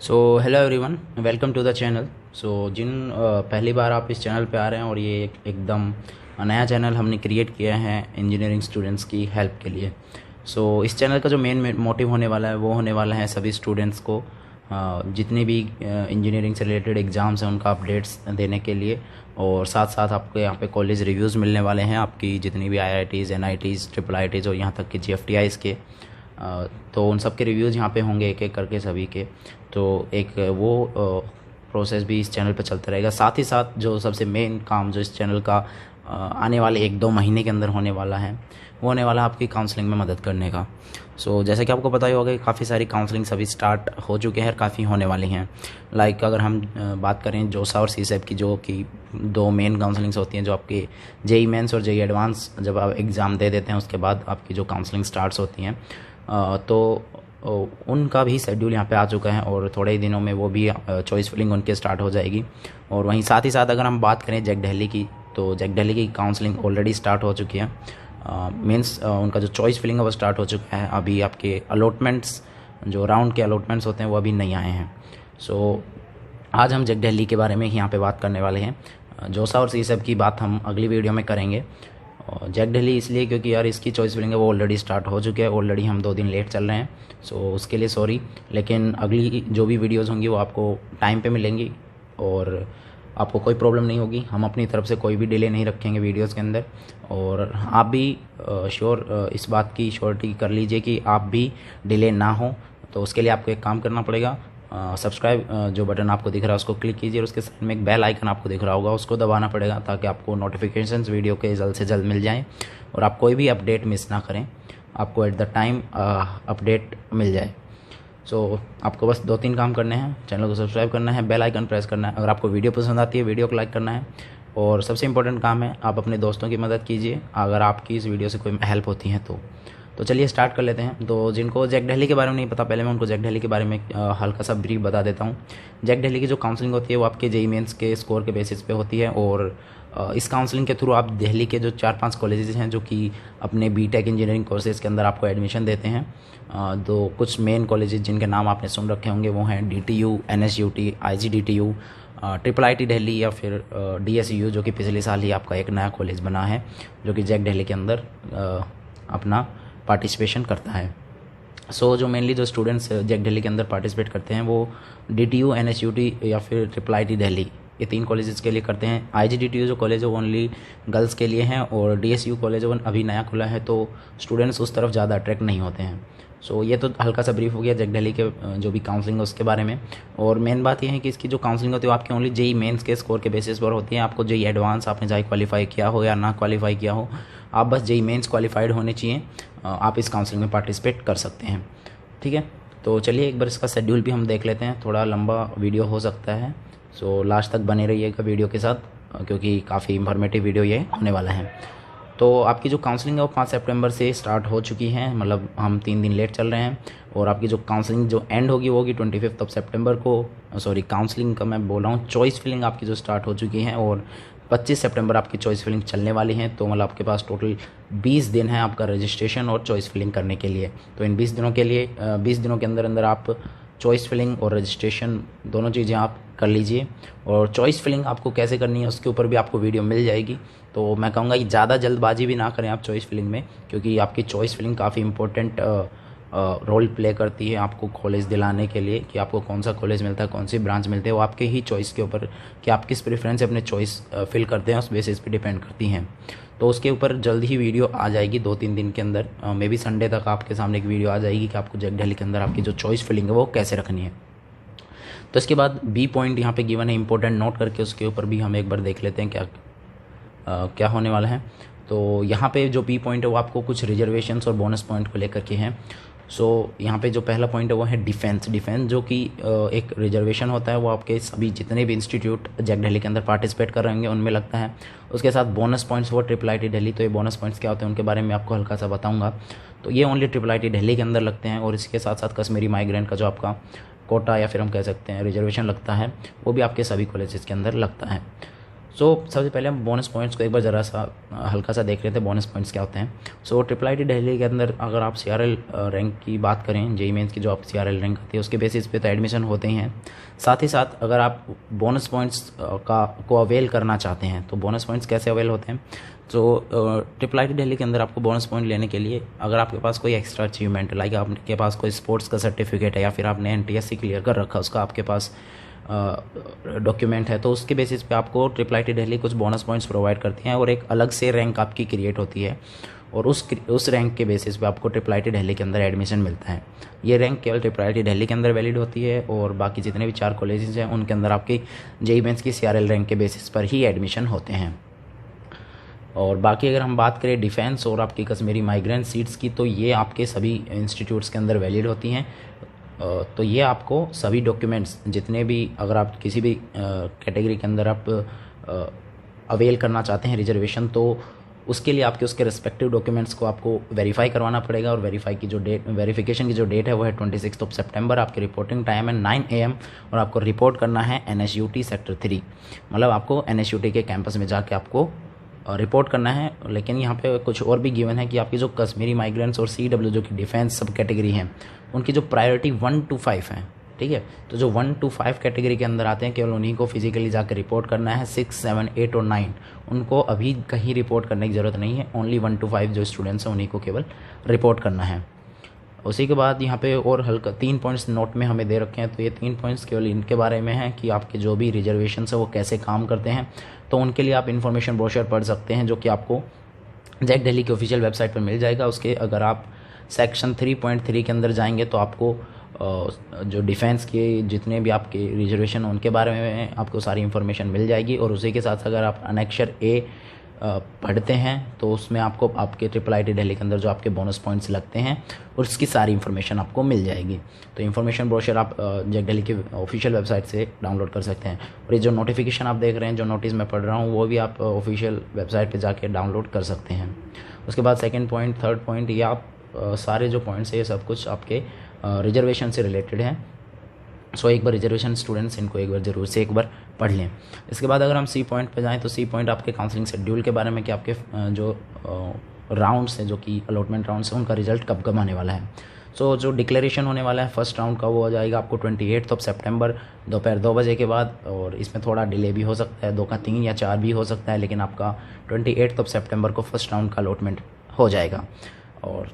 So hello everyone, welcome to the channel. जिन पहली बार आप इस चैनल पे आ रहे हैं और ये एकदम नया चैनल हमने क्रिएट किया है इंजीनियरिंग स्टूडेंट्स की हेल्प के लिए। इस चैनल का जो मेन मोटिव होने वाला है वो होने वाला है सभी स्टूडेंट्स को जितने भी इंजीनियरिंग से रिलेटेड एग्ज़ाम्स हैं उनका अपडेट्स देने के लिए, और साथ साथ आपको यहाँ पे कॉलेज रिव्यूज़ मिलने वाले हैं आपकी जितनी भी IITs, NITs, IIITs और यहाँ तक कि GFTIs के। तो उन सब के रिव्यूज़ यहाँ पे होंगे एक एक करके सभी के। तो एक वो प्रोसेस भी इस चैनल पे चलता रहेगा। साथ ही साथ जो सबसे मेन काम जो इस चैनल का आने वाले 1-2 महीने के अंदर होने वाला है वो होने वाला है आपकी काउंसलिंग में मदद करने का। जैसे कि आपको पता ही होगा कि काफ़ी सारी काउंसलिंग सभी स्टार्ट हो चुके हैं, काफ़ी होने वाली हैं। अगर हम बात करें जोसा और सीसैट की, जो कि 2 मेन काउंसलिंग्स होती हैं, जो आपके जेई मेंस और जेई एडवांस जब आप एग्ज़ाम दे देते हैं उसके बाद आपकी जो काउंसलिंग स्टार्ट्स होती हैं, उनका भी शेड्यूल यहाँ पे आ चुका है और थोड़े ही दिनों में वो भी चॉइस फिलिंग उनके स्टार्ट हो जाएगी। और वहीं साथ ही साथ अगर हम बात करें जैक दिल्ली की, तो जैक दिल्ली की काउंसलिंग ऑलरेडी स्टार्ट हो चुकी है। मीन्स उनका जो चॉइस फिलिंग है वो स्टार्ट हो चुका है। अभी आपके अलॉटमेंट्स, जो राउंड के अलॉटमेंट्स होते हैं वो अभी नहीं आए हैं। आज हम जैक दिल्ली के बारे में यहाँ पे बात करने वाले हैं। जोसा और सी सब की बात हम अगली वीडियो में करेंगे। और जैक दिल्ली इसलिए क्योंकि यार इसकी चॉइस फिलिंग है वो ऑलरेडी स्टार्ट हो चुके हैं, ऑलरेडी हम 2 दिन लेट चल रहे हैं। उसके लिए सॉरी, लेकिन अगली जो भी वीडियोस होंगी वो आपको टाइम पे मिलेंगी और आपको कोई प्रॉब्लम नहीं होगी। हम अपनी तरफ से कोई भी डिले नहीं रखेंगे वीडियोस के अंदर। और आप भी इस बात की श्योरिटी कर लीजिए कि आप भी डिले ना हो। तो उसके लिए आपको एक काम करना पड़ेगा, सब्सक्राइब जो बटन आपको दिख रहा है उसको क्लिक कीजिए और उसके साथ में एक बेल आइकन आपको दिख रहा होगा, उसको दबाना पड़ेगा ताकि आपको नोटिफिकेशंस वीडियो के जल्द से जल्द मिल जाएं और आप कोई भी अपडेट मिस ना करें, आपको एट द टाइम अपडेट मिल जाए। आपको बस 2-3 काम करने हैं। चैनल को सब्सक्राइब करना है, बेल आइकन प्रेस करना है, अगर आपको वीडियो पसंद आती है वीडियो को लाइक करना है, और सबसे इंपॉर्टेंट काम है आप अपने दोस्तों की मदद कीजिए अगर आपकी इस वीडियो से कोई हेल्प होती है तो चलिए स्टार्ट कर लेते हैं। तो जिनको जैक दिल्ली के बारे में नहीं पता, पहले मैं उनको जैक दिल्ली के बारे में हल्का सा ब्रीफ बता देता हूँ। जैक दिल्ली की जो काउंसलिंग होती है वो आपके जेई मेंस के स्कोर के बेसिस पे होती है, और इस काउंसलिंग के थ्रू आप दिल्ली के जो 4-5 कॉलेजेस हैं जो कि अपने BTech इंजीनियरिंग कोर्सेज के अंदर आपको एडमिशन देते हैं। तो कुछ मेन कॉलेजेस जिनके नाम आपने सुन रखे होंगे वो हैं DTU, NSUT, IGDTU, IIIT Delhi या फिर DSU, जो कि पिछले साल ही आपका एक नया कॉलेज बना है जो कि जैक दिल्ली के अंदर अपना पार्टिसिपेशन करता है। जो मेनली जो स्टूडेंट्स जैक दिल्ली के अंदर पार्टिसिपेट करते हैं वो DTU, NSUT या फिर IIIT दिल्ली, ये 3 कॉलेजेस के लिए करते हैं। IGDTU जो कॉलेज है वो ओनली गर्ल्स के लिए हैं, और DSU कॉलेज वो अभी नया खुला है तो स्टूडेंट्स उस तरफ ज़्यादा अट्रैक्ट नहीं होते हैं। ये तो हल्का सा ब्रीफ हो गया जैक दिल्ली के जो भी काउंसलिंग है उसके बारे में। और मेन बात यह है कि इसकी जो काउंसलिंग होती है वो आपके ओनली जेई मेंस के स्कोर के बेसिस पर होती है। आपको जेई एडवांस आपने चाहे क्वालिफाई किया हो या ना क्वालिफाई किया हो, आप बस जेई मेंस क्वालिफाइड होने चाहिए, आप इस काउंसलिंग में पार्टिसिपेट कर सकते हैं। ठीक है, तो चलिए एक बार इसका शेड्यूल भी हम देख लेते हैं। थोड़ा लंबा वीडियो हो सकता है, लास्ट तक बने रहिएगा वीडियो के साथ क्योंकि काफ़ी इंफॉर्मेटिव वीडियो ये होने वाला है। तो आपकी जो काउंसलिंग है वो 5 सितंबर से स्टार्ट हो चुकी है, मतलब हम 3 दिन लेट चल रहे हैं। और आपकी जो काउंसलिंग जो एंड होगी वो होगी 25 सितंबर को। काउंसलिंग का मैं बोल रहा हूँ, चॉइस फिलिंग आपकी जो स्टार्ट हो चुकी है और 25 सितंबर आपकी चॉइस फिलिंग चलने वाली है। तो मतलब आपके पास टोटल 20 दिन है आपका रजिस्ट्रेशन और चॉइस फिलिंग करने के लिए। तो इन 20 दिनों के लिए 20 दिनों के अंदर अंदर आप चॉइस फिलिंग और रजिस्ट्रेशन दोनों चीज़ें आप कर लीजिए। और चॉइस फिलिंग आपको कैसे करनी है उसके ऊपर भी आपको वीडियो मिल जाएगी। तो मैं कहूँगा कि ज़्यादा जल्दबाजी भी ना करें आप चॉइस फिलिंग में, क्योंकि आपकी चॉइस फिलिंग काफ़ी इंपॉर्टेंट रोल प्ले करती है आपको कॉलेज दिलाने के लिए कि आपको कौन सा कॉलेज मिलता है, कौन सी ब्रांच मिलती है, वो आपके ही चॉइस के ऊपर कि आप किस प्रेफरेंस से अपने चॉइस फिल करते हैं उस बेसिस पे डिपेंड करती हैं। तो उसके ऊपर जल्द ही वीडियो आ जाएगी 2-3 दिन के अंदर, मे बी संडे तक आपके सामने एक वीडियो आ जाएगी कि आपको जैक दिल्ली के अंदर आपकी जो चॉइस फिलिंग है वो कैसे रखनी है। तो इसके बाद B पॉइंट यहाँ पे गिवन है इंपॉर्टेंट, नोट करके उसके ऊपर भी हम एक बार देख लेते हैं क्या होने वाला है। तो यहाँ पे जो B पॉइंट है वो आपको कुछ रिजर्वेशंस और बोनस पॉइंट को लेकर के हैं। यहाँ पे जो पहला पॉइंट है वो है डिफेंस जो कि एक रिजर्वेशन होता है, वो आपके सभी जितने भी इंस्टीट्यूट जैक दिल्ली के अंदर पार्टिसिपेट कर रहे होंगे उनमें लगता है। उसके साथ बोनस पॉइंट्स वो IIIT दिल्ली, तो ये बोनस पॉइंट्स क्या होते हैं उनके बारे में आपको हल्का सा बताऊंगा। तो ये ओनली IIIT दिल्ली के अंदर लगते हैं, और इसके साथ साथ कश्मीरी माइग्रेंट का जो आपका कोटा या फिर हम कह सकते हैं रिजर्वेशन लगता है वो भी आपके सभी कॉलेजेस के अंदर लगता है। सो सबसे पहले हम बोनस पॉइंट्स को एक बार ज़रा सा हल्का सा देख रहे थे, बोनस पॉइंट्स क्या होते हैं। सो IIT दिल्ली के अंदर अगर आप CRL रैंक की बात करें, जेईई मेंस की जो आप CRL रैंक आती है उसके बेसिस पे तो एडमिशन होते ही हैं। साथ ही साथ अगर आप बोनस पॉइंट्स को अवेल करना चाहते हैं तो बोनस पॉइंट्स कैसे अवेल होते हैं। तो IIT दिल्ली के अंदर आपको बोनस पॉइंट लेने के लिए अगर आपके पास कोई एक्स्ट्रा अचीवमेंट, लाइक आपके पास कोई स्पोर्ट्स का सर्टिफिकेट है या फिर आपने NTSC क्लियर कर रखा, उसका आपके पास डॉक्यूमेंट है, तो उसके बेसिस पे आपको IIT दिल्ली कुछ बोनस पॉइंट्स प्रोवाइड करती हैं और एक अलग से रैंक आपकी क्रिएट होती है और उस रैंक के बेसिस पे आपको IIT दिल्ली के अंदर एडमिशन मिलता है। ये रैंक केवल IIT दिल्ली के अंदर वैलिड होती है और बाकी जितने भी 4 कॉलेजेस हैं उनके अंदर आपकी जेईई मेंस की CRL रैंक के बेसिस पर ही एडमिशन होते हैं। और बाकी अगर हम बात करें डिफेंस और आपकी कश्मीरी माइग्रेंट सीट्स की, तो ये आपके सभी इंस्टीट्यूट्स के अंदर वैलिड होती हैं। तो ये आपको सभी डॉक्यूमेंट्स जितने भी, अगर आप किसी भी कैटेगरी के अंदर आप अवेल करना चाहते हैं रिजर्वेशन, तो उसके लिए आपके उसके रिस्पेक्टिव डॉक्यूमेंट्स को आपको वेरीफाई करवाना पड़ेगा। और वेरिफिकेशन की जो डेट है वो है 26 सितंबर। आपकी रिपोर्टिंग टाइम है 9 AM और आपको रिपोर्ट करना है NSUT सेक्टर 3, मतलब आपको NSUT के कैंपस में जाके आपको रिपोर्ट करना है। लेकिन यहाँ पे कुछ और भी गिवन है कि आपकी जो कश्मीरी माइग्रेंट्स और CW जो कि डिफेंस सब कैटेगरी हैं, उनकी जो प्रायोरिटी 1 to 5 है, ठीक है। तो जो 1 to 5 कैटेगरी के अंदर आते हैं केवल उन्हीं को फिजिकली जाकर रिपोर्ट करना है। 6, 7, 8 और 9 उनको अभी कहीं रिपोर्ट करने की ज़रूरत नहीं है। ओनली 1 to 5 जो स्टूडेंट्स हैं उन्हीं को केवल रिपोर्ट करना है। उसी के बाद यहाँ पे और हल्का 3 पॉइंट्स नोट में हमें दे रखे हैं। तो ये 3 पॉइंट्स केवल इनके बारे में हैं कि आपके जो भी रिजर्वेशन है वो कैसे काम करते हैं। तो उनके लिए आप इन्फॉर्मेशन ब्रोशर पढ़ सकते हैं जो कि आपको जैक दिल्ली की ऑफिशियल वेबसाइट पर मिल जाएगा। उसके अगर आप सेक्शन 3.3 के अंदर जाएंगे तो आपको जो डिफेंस के जितने भी आपके रिजर्वेशन उनके बारे में आपको सारी इन्फॉर्मेशन मिल जाएगी। और उसी के साथ अगर आप अनेक्षर A पढ़ते हैं तो उसमें आपको आपके IIT दिल्ली के अंदर जो आपके बोनस पॉइंट्स लगते हैं और उसकी सारी इन्फॉर्मेशन आपको मिल जाएगी। तो इन्फॉर्मेशन ब्रोशर आप जैक दिल्ली की ऑफिशियल वेबसाइट से डाउनलोड कर सकते हैं। और ये जो नोटिफिकेशन आप देख रहे हैं, जो नोटिस मैं पढ़ रहा हूँ, वो भी आप ऑफिशियल वेबसाइट पर जाके डाउनलोड कर सकते हैं। उसके बाद सेकेंड पॉइंट, थर्ड पॉइंट, ये आप सारे जो पॉइंट्स है ये सब कुछ आपके रिजर्वेशन से रिलेटेड हैं। सो एक बार रिजर्वेशन स्टूडेंट्स इनको एक बार ज़रूर से एक बार पढ़ लें। इसके बाद अगर हम C पॉइंट पे जाएं तो C पॉइंट आपके काउंसलिंग शेड्यूल के बारे में कि आपके जो राउंड्स हैं, जो कि अलॉटमेंट राउंड्स हैं, उनका रिजल्ट कब कब आने वाला है। सो जो डिक्लेरेशन होने वाला है फर्स्ट राउंड का वो हो जाएगा आपको 28 सितंबर दोपहर 2 बजे के बाद। और इसमें थोड़ा डिले भी हो सकता है, 2 का 3 या 4 भी हो सकता है, लेकिन आपका 28 सितंबर को फर्स्ट राउंड का अलॉटमेंट हो जाएगा। और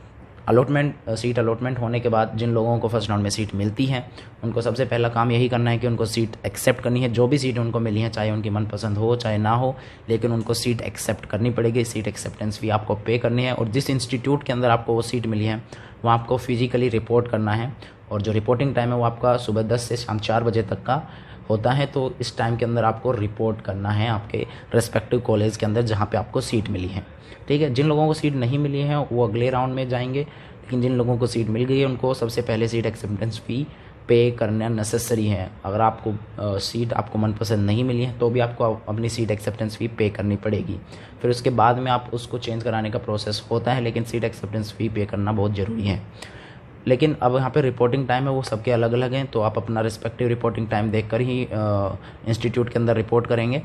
सीट अलॉटमेंट होने के बाद जिन लोगों को फर्स्ट राउंड में सीट मिलती है उनको सबसे पहला काम यही करना है कि उनको सीट एक्सेप्ट करनी है। जो भी सीट उनको मिली है, चाहे उनकी मनपसंद हो चाहे ना हो, लेकिन उनको सीट एक्सेप्ट करनी पड़ेगी। सीट एक्सेप्टेंस फी आपको पे करनी है। और जिस इंस्टीट्यूट के अंदर आपको वो सीट मिली है वहाँ आपको फिजिकली रिपोर्ट करना है। और जो रिपोर्टिंग टाइम है वो आपका सुबह 10 से शाम 4 बजे तक का होता है। तो इस टाइम के अंदर आपको रिपोर्ट करना है आपके रेस्पेक्टिव कॉलेज के अंदर जहाँ पे आपको सीट मिली है, ठीक है। जिन लोगों को सीट नहीं मिली है वो अगले राउंड में जाएंगे, लेकिन जिन लोगों को सीट मिल गई है उनको सबसे पहले सीट एक्सेप्टेंस फ़ी पे करना नेसेसरी है। अगर आपको सीट आपको मनपसंद नहीं मिली है तो भी आपको अपनी सीट एक्सेप्टेंस फ़ी पे करनी पड़ेगी। फिर उसके बाद में आप उसको चेंज कराने का प्रोसेस होता है, लेकिन सीट एक्सेप्टेंस फ़ी पे करना बहुत ज़रूरी है। लेकिन अब यहाँ पे रिपोर्टिंग टाइम है वो सबके अलग अलग हैं, तो आप अपना रिस्पेक्टिव रिपोर्टिंग टाइम देखकर ही इंस्टीट्यूट के अंदर रिपोर्ट करेंगे।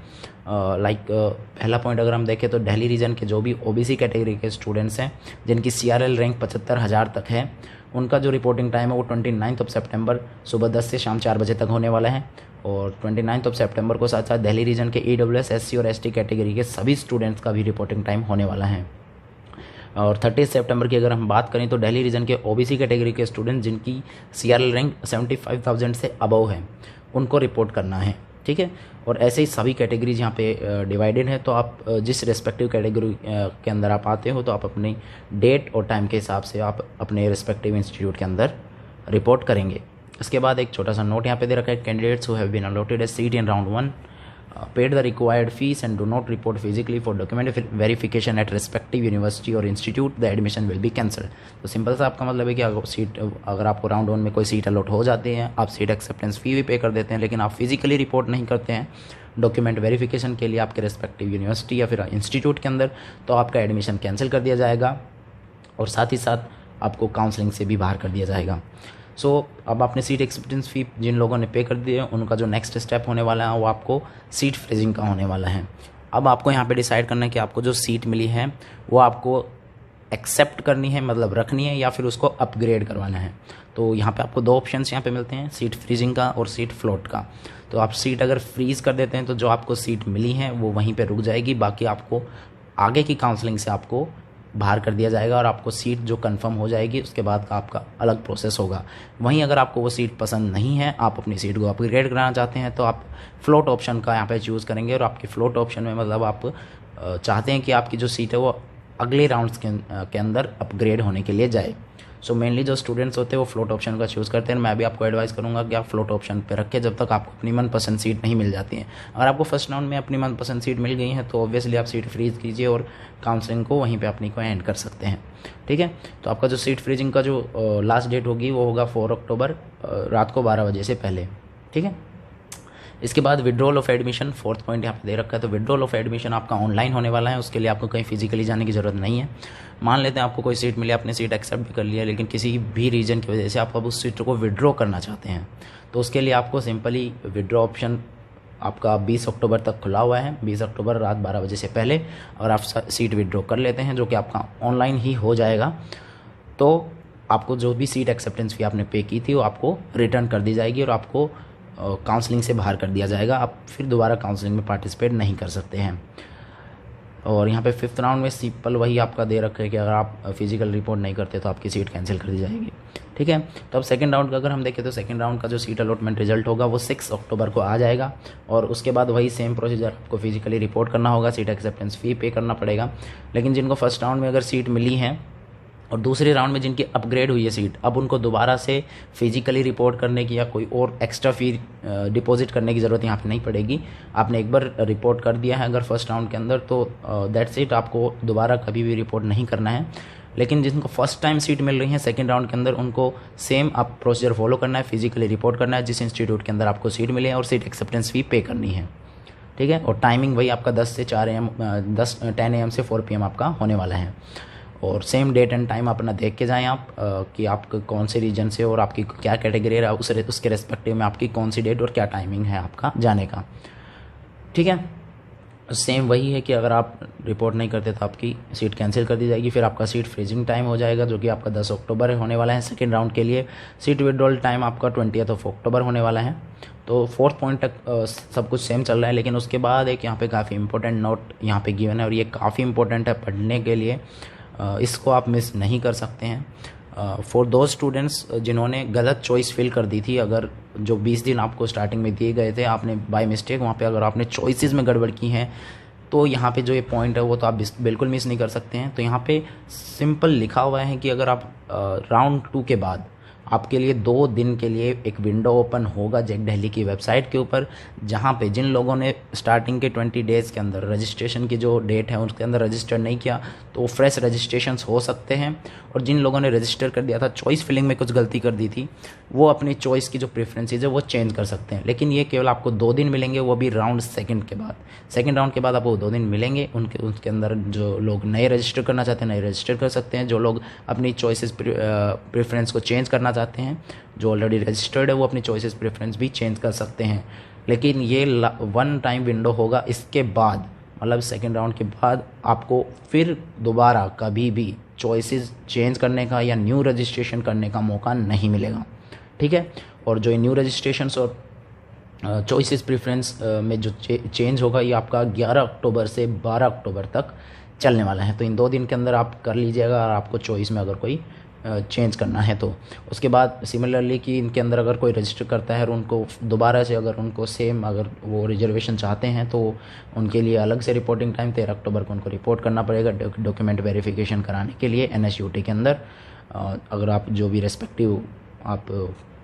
पहला पॉइंट अगर हम देखें तो दिल्ली रीजन के जो भी OBC कैटेगरी के स्टूडेंट्स हैं जिनकी CRL रैंक 75,000 तक है, उनका जो रिपोर्टिंग टाइम है वो 29 सितंबर सुबह 10 से शाम 4 बजे तक होने वाला है। और 29 सितंबर को साथ साथ दिल्ली रीजन के EWS SC और ST कैटेगरी के सभी स्टूडेंट्स का भी रिपोर्टिंग टाइम होने वाला है। और 30 सितंबर की अगर हम बात करें तो दिल्ली रीजन के OBC कैटेगरी के स्टूडेंट जिनकी CRL रैंक 75,000 से अबव है उनको रिपोर्ट करना है, ठीक है। और ऐसे ही सभी कैटेगरीज यहाँ पे डिवाइडेड है। तो आप जिस रेस्पेक्टिव कैटेगरी के अंदर आप आते हो तो आप अपनी डेट और टाइम के हिसाब से आप अपने रेस्पेक्टिव इंस्टीट्यूट के अंदर रिपोर्ट करेंगे। इसके बाद एक छोटा सा नोट यहाँ पे दे रखा है, candidates who have been allotted a seat in round 1 paid the required fees and do not report physically for document verification at respective university or institute, the admission will be cancelled। तो simple सा आपका मतलब है कि अगर आपको round 1 में कोई सीट अलॉट हो जाती है, आप सीट एक्सेप्टेंस फ़ी भी पे कर देते हैं, लेकिन आप फिजिकली रिपोर्ट नहीं करते हैं डॉक्यूमेंट वेरिफिकेशन के लिए आपके रेस्पेक्टिव यूनिवर्सिटी या फिर इंस्टीट्यूट के अंदर, तो आपका एडमिशन कैंसिल कर दिया जाएगा और साथ ही साथ आपको काउंसलिंग से भी बाहर कर दिया जाएगा। सो अब आपने सीट एक्सेप्टेंस फ़ी जिन लोगों ने पे कर दी है उनका जो नेक्स्ट स्टेप होने वाला है वो आपको सीट फ्रीजिंग का होने वाला है। अब आपको यहाँ पे डिसाइड करना है कि आपको जो सीट मिली है वो आपको एक्सेप्ट करनी है, मतलब रखनी है, या फिर उसको अपग्रेड करवाना है। तो यहाँ पे आपको दो ऑप्शंस यहाँ पे मिलते हैं, सीट फ्रीजिंग का और सीट फ्लोट का। तो आप सीट अगर फ्रीज़ कर देते हैं तो जो आपको सीट मिली है वो वहीं पे रुक जाएगी, बाकी आपको आगे की काउंसलिंग से आपको बाहर कर दिया जाएगा और आपको सीट जो कंफर्म हो जाएगी उसके बाद का आपका अलग प्रोसेस होगा। वहीं अगर आपको वो सीट पसंद नहीं है, आप अपनी सीट को अपग्रेड कराना चाहते हैं, तो आप फ्लोट ऑप्शन का यहाँ पे चूज़ करेंगे। और आपके फ्लोट ऑप्शन में मतलब आप चाहते हैं कि आपकी जो सीट है वो अगले राउंड्स के अंदर अपग्रेड होने के लिए जाए। सो मेनली जो स्टूडेंट्स होते हैं वो फ्लोट ऑप्शन का चूज़ करते हैं। मैं भी आपको एडवाइस करूंगा कि आप फ्लोट ऑप्शन पे रखें जब तक आपको अपनी मनपसंद सीट नहीं मिल जाती है। अगर आपको फर्स्ट राउंड में अपनी मनपसंद सीट मिल गई है तो ऑब्वियसली आप सीट फ्रीज कीजिए और काउंसलिंग को वहीं पे अपनी को एंड कर सकते हैं। ठीक है, तो आपका जो सीट फ्रीजिंग का जो लास्ट डेट होगी वो होगा 4 अक्टूबर रात को 12 बजे से पहले। ठीक है, इसके बाद withdrawal of admission, fourth point यहाँ पे दे रखा है। तो विड्रॉल ऑफ एडमिशन आपका ऑनलाइन होने वाला है, उसके लिए आपको कहीं फिजिकली जाने की ज़रूरत नहीं है। मान लेते हैं आपको कोई सीट मिली, आपने सीट एक्सेप्ट भी कर लिया, लेकिन किसी भी रीज़न की वजह से आप अब उस सीट को विड्रॉ करना चाहते हैं, तो उसके लिए आपको सिंपली विड्रॉ ऑप्शन आपका 20 अक्टूबर तक खुला हुआ है। 20 अक्टूबर रात 12 बजे से पहले अगर आप सीट विड्रॉ कर लेते हैं, जो कि आपका ऑनलाइन ही हो जाएगा, तो आपको जो भी सीट एक्सेप्टेंस फी आपने पे की थी वो आपको रिटर्न कर दी जाएगी और आपको काउंसलिंग से बाहर कर दिया जाएगा। आप फिर दोबारा काउंसलिंग में पार्टिसिपेट नहीं कर सकते हैं। और यहाँ पे 5th राउंड में सिंपल वही आपका दे रखा है कि अगर आप फिजिकल रिपोर्ट नहीं करते तो आपकी सीट कैंसिल कर दी जाएगी। ठीक है, तो अब सेकंड राउंड का अगर हम देखें तो सेकंड राउंड का जो सीट अलॉटमेंट रिजल्ट होगा वो 6 अक्टूबर को आ जाएगा और उसके बाद वही सेम प्रोसीजर आपको फिजिकली रिपोर्ट करना होगा, सीट एक्सेप्टेंस फ़ी पे करना पड़ेगा। लेकिन जिनको फर्स्ट राउंड में अगर सीट मिली है और दूसरे राउंड में जिनकी अपग्रेड हुई है सीट, अब उनको दोबारा से फिजिकली रिपोर्ट करने की या कोई और एक्स्ट्रा फ़ी डिपॉजिट करने की ज़रूरत यहाँ पे नहीं पड़ेगी। आपने एक बार रिपोर्ट कर दिया है अगर फर्स्ट राउंड के अंदर तो दैट्स इट, आपको दोबारा कभी भी रिपोर्ट नहीं करना है। लेकिन जिनको फर्स्ट टाइम सीट मिल रही है सेकंड राउंड के अंदर, उनको सेम आप प्रोसीजर फॉलो करना है, फिजिकली रिपोर्ट करना है जिस इंस्टीट्यूट के अंदर आपको सीट मिली है और सीट एक्सेप्टेंस फ़ी पे करनी है। ठीक है, और टाइमिंग वही आपका 10 से 4 AM 10 AM से 4 PM आपका होने वाला है। और सेम डेट एंड टाइम अपना देख के जाएं आप कि आप कौन से रीजन से और आपकी क्या कैटेगरी है, उसके रेस्पेक्टिव में आपकी कौन सी डेट और क्या टाइमिंग है आपका जाने का। ठीक है, सेम वही है कि अगर आप रिपोर्ट नहीं करते तो आपकी सीट कैंसिल कर दी जाएगी। फिर आपका सीट फ्रीजिंग टाइम हो जाएगा जो कि आपका 10 अक्टूबर होने वाला है सेकेंड राउंड के लिए। सीट विड्रॉल टाइम आपका 20 अक्टूबर होने वाला है। तो 4th पॉइंट तक सब कुछ सेम चल रहा है, लेकिन उसके बाद एक यहाँ पे काफ़ी इंपॉर्टेंट नोट यहाँ पे गिवन है और ये काफ़ी इंपॉर्टेंट है पढ़ने के लिए, इसको आप मिस नहीं कर सकते हैं। फॉर दो स्टूडेंट्स जिन्होंने गलत चॉइस फिल कर दी थी, अगर जो 20 दिन आपको स्टार्टिंग में दिए गए थे आपने बाय मिस्टेक वहाँ पे अगर आपने चॉइसेस में गड़बड़ की हैं, तो यहाँ पे जो ये पॉइंट है वो तो आप बिल्कुल मिस नहीं कर सकते हैं। तो यहाँ पे सिंपल लिखा हुआ है कि अगर आप राउंड 2 के बाद आपके लिए 2 दिन के लिए एक विंडो ओपन होगा जैक दिल्ली की वेबसाइट के ऊपर, जहाँ पे जिन लोगों ने स्टार्टिंग के 20 डेज़ के अंदर रजिस्ट्रेशन की जो डेट है उसके अंदर रजिस्टर नहीं किया तो फ्रेश रजिस्ट्रेशंस हो सकते हैं। और जिन लोगों ने रजिस्टर कर दिया था, चॉइस फिलिंग में कुछ गलती कर दी थी, वो अपनी चॉइस की जो प्रेफरेंसेज है वो चेंज कर सकते हैं। लेकिन ये केवल आपको 2 दिन मिलेंगे, वो भी राउंड सेकंड के बाद। सेकंड राउंड के बाद आपको 2 दिन मिलेंगे, उसके अंदर जो लोग नए रजिस्टर करना चाहते हैं नए रजिस्टर कर सकते हैं। जो लोग अपनी चॉइसेस प्रेफरेंस को चेंज करना चाहते हैं, जो ऑलरेडी रजिस्टर्ड है, वो अपनी चॉइसेस प्रेफरेंस भी चेंज कर सकते हैं। लेकिन ये 1 टाइम विंडो होगा, इसके बाद मतलब सेकेंड राउंड के बाद आपको फिर दोबारा कभी भी चॉइसेस चेंज करने का या न्यू रजिस्ट्रेशन करने का मौका नहीं मिलेगा। ठीक है, और जो न्यू रजिस्ट्रेशंस और चॉइसेस प्रेफरेंस में जो चेंज होगा ये आपका 11 अक्टूबर से 12 अक्टूबर तक चलने वाला है। तो इन 2 दिन के अंदर आप कर लीजिएगा, और आपको चॉइस में अगर कोई चेंज करना है तो। उसके बाद सिमिलरली कि इनके अंदर अगर कोई रजिस्टर करता है और उनको दोबारा से अगर उनको सेम अगर वो रिजर्वेशन चाहते हैं तो उनके लिए अलग से रिपोर्टिंग टाइम 13 अक्टूबर को उनको रिपोर्ट करना पड़ेगा डॉक्यूमेंट वेरिफिकेशन कराने के लिए NSUT के अंदर। अगर आप जो भी रेस्पेक्टिव आप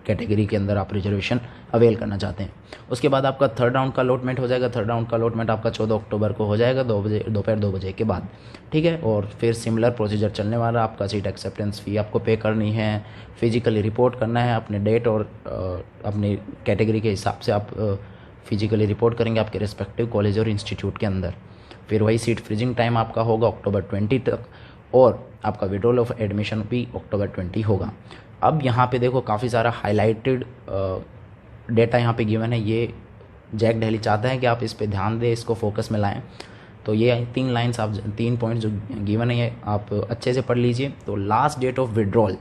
कैटेगरी के अंदर आप रिजर्वेशन अवेल करना चाहते हैं। उसके बाद आपका थर्ड राउंड का अलॉटमेंट हो जाएगा। थर्ड राउंड का अलॉटमेंट आपका 14 अक्टूबर को हो जाएगा, 2 बजे दोपहर 2 बजे के बाद। ठीक है, और फिर सिमिलर प्रोसीजर चलने वाला। आपका सीट एक्सेप्टेंस फ़ी आपको पे करनी है, फिजिकली रिपोर्ट करना है अपने डेट और अपनी कैटेगरी के हिसाब से आप फिजिकली रिपोर्ट करेंगे आपके रिस्पेक्टिव कॉलेज और इंस्टीट्यूट के अंदर। फिर वही सीट फ्रीजिंग टाइम आपका होगा अक्टूबर 20 तक, और आपका विड्रॉल ऑफ एडमिशन भी अक्टूबर 20 होगा। अब यहाँ पे देखो काफ़ी सारा हाईलाइटेड डेटा यहाँ पे गिवन है। ये जैक डेली चाहता है कि आप इस पे ध्यान दें, इसको फोकस में लाएं। तो ये 3 लाइन्स आप 3 पॉइंट जो गिवन है ये आप अच्छे से पढ़ लीजिए। तो लास्ट डेट ऑफ विड्रॉल,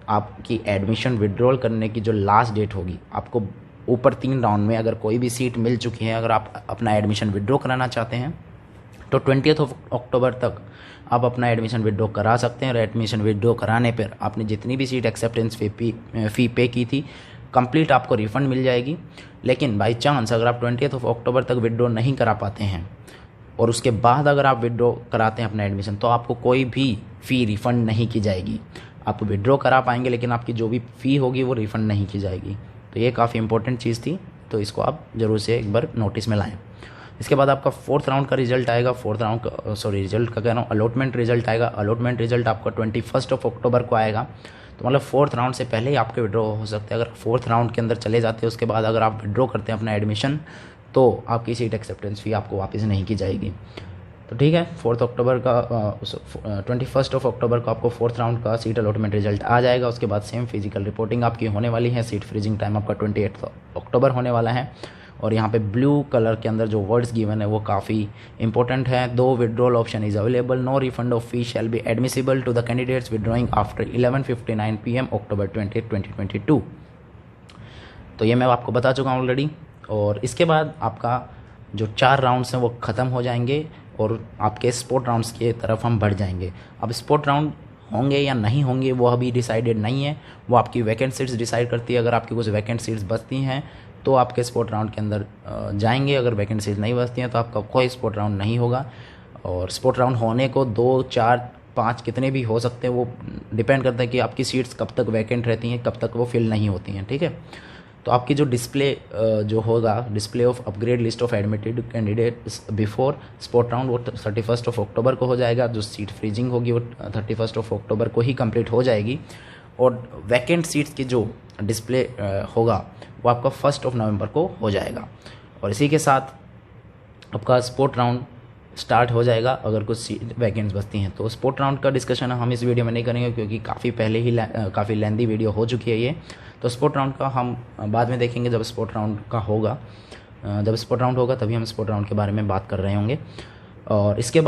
आपकी एडमिशन विड्रॉल करने की जो लास्ट डेट होगी, आपको ऊपर 3 राउंड में अगर कोई भी सीट मिल चुकी है, अगर आप अपना एडमिशन विड्रॉ कराना चाहते हैं तो 20 अक्टूबर तक आप अपना एडमिशन विड्रॉ करा सकते हैं। और एडमिशन विड्रॉ कराने पर आपने जितनी भी सीट एक्सेप्टेंस फ़ी पे की थी कंप्लीट आपको रिफ़ंड मिल जाएगी। लेकिन बाई चांस अगर आप 20 अक्टूबर तक विड्रॉ नहीं करा पाते हैं और उसके बाद अगर आप विड्रॉ कराते हैं अपना एडमिशन, तो आपको कोई भी फ़ी रिफ़ंड नहीं की जाएगी। आप विड्रॉ करा पाएंगे लेकिन आपकी जो भी फ़ी होगी वो रिफ़ंड नहीं की जाएगी। तो ये काफ़ी इंपॉर्टेंट चीज़ थी, तो इसको आप ज़रूर से एक बार नोटिस में लाएं। इसके बाद आपका 4th राउंड का रिजल्ट आएगा। 4th राउंड का रिजल्ट का कह रहा हूँ, अलॉटमेंट रिजल्ट आएगा। अलॉटमेंट रिजल्ट आपका 21 अक्टूबर को आएगा। तो मतलब 4th राउंड से पहले ही आपके विड्रॉ हो सकते हैं। अगर 4th राउंड के अंदर चले जाते हैं उसके बाद अगर आप विड्रॉ करते हैं अपना एडमिशन, तो आपकी सीट एक्सेप्टेंस फ़ी आपको वापस नहीं की जाएगी। तो ठीक है, 4 अक्टूबर का 21 अक्टूबर को आपको 4th राउंड का सीट अलॉटमेंट रिजल्ट आ जाएगा। उसके बाद सेम फिजिकल रिपोर्टिंग आपकी होने वाली है। सीट फ्रीजिंग टाइम आपका 28 अक्टूबर होने वाला है। और यहाँ पे ब्लू कलर के अंदर जो वर्ड्स गिवन है वो काफ़ी इंपॉर्टेंट है। दो withdrawal option is available, no refund of fee shall be admissible to the candidates withdrawing after 11:59 PM October 20, 2022। तो ये मैं आपको बता चुका हूँ ऑलरेडी। और इसके बाद आपका जो 4 राउंड्स हैं वो ख़त्म हो जाएंगे और आपके स्पोर्ट राउंड्स की तरफ हम बढ़ जाएंगे। अब स्पोर्ट राउंड होंगे या नहीं होंगे वो अभी डिसाइडेड नहीं है, वो आपकी वैकेंट सीट्स डिसाइड करती है। अगर आपकी कुछ वैकेंट सीट्स बचती हैं तो आपके स्पोर्ट राउंड के अंदर जाएंगे, अगर वैकेंट सीट्स नहीं बचती हैं तो आपका कोई स्पोर्ट राउंड नहीं होगा। और स्पोर्ट राउंड होने को 2, 4, 5 कितने भी हो सकते हैं, वो डिपेंड करता है कि आपकी सीट्स कब तक वैकेंट रहती हैं, कब तक वो फिल नहीं होती हैं। ठीक है, तो आपकी जो डिस्प्ले जो होगा, display of upgrade list of admitted candidates before spot round, वो 31 अक्टूबर को हो जाएगा। जो सीट फ्रीजिंग होगी वो 31 अक्टूबर को ही कंप्लीट हो जाएगी। और वैकेंट सीट्स की जो डिस्प्ले होगा वो आपका 1 नवंबर को हो जाएगा। और इसी के साथ आपका स्पोर्ट राउंड स्टार्ट हो जाएगा अगर कुछ सीट वैकेंट्स बचती हैं। तो स्पोर्ट राउंड का डिस्कशन हम इस वीडियो में नहीं करेंगे क्योंकि काफ़ी पहले ही काफ़ी लेंदी वीडियो हो चुकी है ये। तो स्पोर्ट राउंड का हम बाद में देखेंगे जब स्पोर्ट राउंड का होगा। जब स्पोर्ट राउंड होगा तभी हम स्पोर्ट राउंड के बारे में बात कर रहे होंगे। और इसके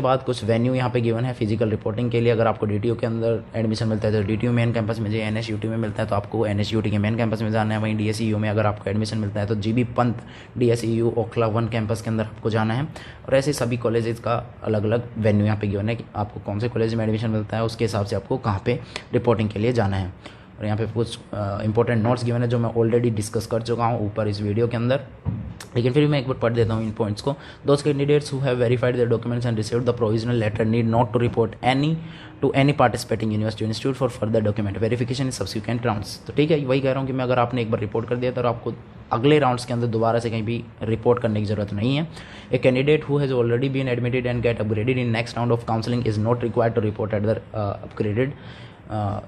बाद कुछ वेन्यू यहाँ पे गिवन है फिजिकल रिपोर्टिंग के लिए। अगर आपको DTU के अंदर एडमिशन मिलता है तो DTU मेन कैंपस में, जो NSUT में मिलता है तो आपको NSUT के मेन कैंपस में जाना है। वहीं DSEU में अगर आपको एडमिशन मिलता है तो GB Pant DSEU Okhla 1 campus के अंदर आपको जाना है। और ऐसे सभी कॉलेजेस का अलग अलग वेन्यू यहाँ पे गिवन है कि आपको कौन से कॉलेज में एडमिशन मिलता है, उसके हिसाब से आपको कहाँ पे रिपोर्टिंग के लिए जाना है। और यहाँ पे कुछ इंपॉर्टेंट नोट्स गिवन है जो मैं ऑलरेडी डिस्कस कर चुका हूँ ऊपर इस वीडियो के अंदर, लेकिन फिर भी मैं एक बार पढ़ देता हूँ इन पॉइंट्स को। Those candidates who have verified their documents and received the provisional letter need not to report any participating university institute for further document verification in subsequent rounds. तो ठीक है, वही कह रहा हूँ कि मैं अगर आपने एक बार रिपोर्ट कर दिया तो आपको अगले राउंड्स के अंदर दोबारा से कहीं भी रिपोर्ट करने की जरूरत नहीं है। A candidate who has already been admitted and get upgraded in next round of counselling is not required to report at the upgraded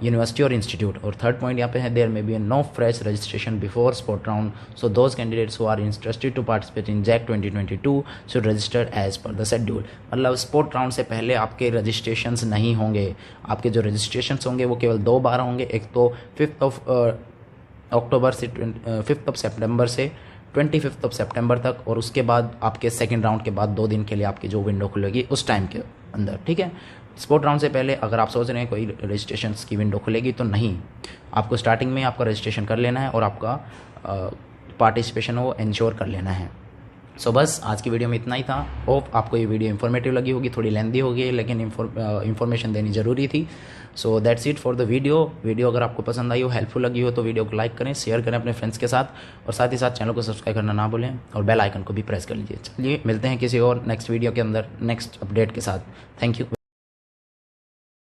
university और इंस्टीट्यूट। और थर्ड पॉइंट यहाँ पे है, there may be no fresh registration before spot round, so those candidates who are interested to participate in JAC 2022 should register as per the schedule. मतलब spot round से पहले आपके registrations नहीं होंगे। आपके जो रजिस्ट्रेशंस होंगे वो केवल 2 बार होंगे। एक तो 5 अक्टूबर से 5 सितंबर से 25 सितंबर तक, और उसके बाद आपके सेकेंड राउंड के बाद 2 दिन के लिए आपकी जो विंडो खुलेगी उस टाइम के अंदर। ठीक है, स्पोर्ट राउंड से पहले अगर आप सोच रहे हैं कोई रजिस्ट्रेशन की विंडो खुलेगी तो नहीं, आपको स्टार्टिंग में आपका रजिस्ट्रेशन कर लेना है और आपका पार्टिसिपेशन वो इंश्योर कर लेना है। सो बस आज की वीडियो में इतना ही था। होप आपको ये वीडियो इन्फॉर्मेटिव लगी होगी, थोड़ी लेंदी होगी लेकिन इन्फॉर्मेशन देनी ज़रूरी थी। So that's it for the video अगर आपको पसंद आई हो, हेल्पफुल लगी हो तो वीडियो को लाइक करें, शेयर करें अपने फ्रेंड्स के साथ, और साथ ही साथ चैनल को सब्सक्राइब करना ना भूलें और बेल आइकन को भी प्रेस कर लीजिए। चलिए मिलते हैं किसी और नेक्स्ट वीडियो के अंदर नेक्स्ट अपडेट के साथ। Thank you.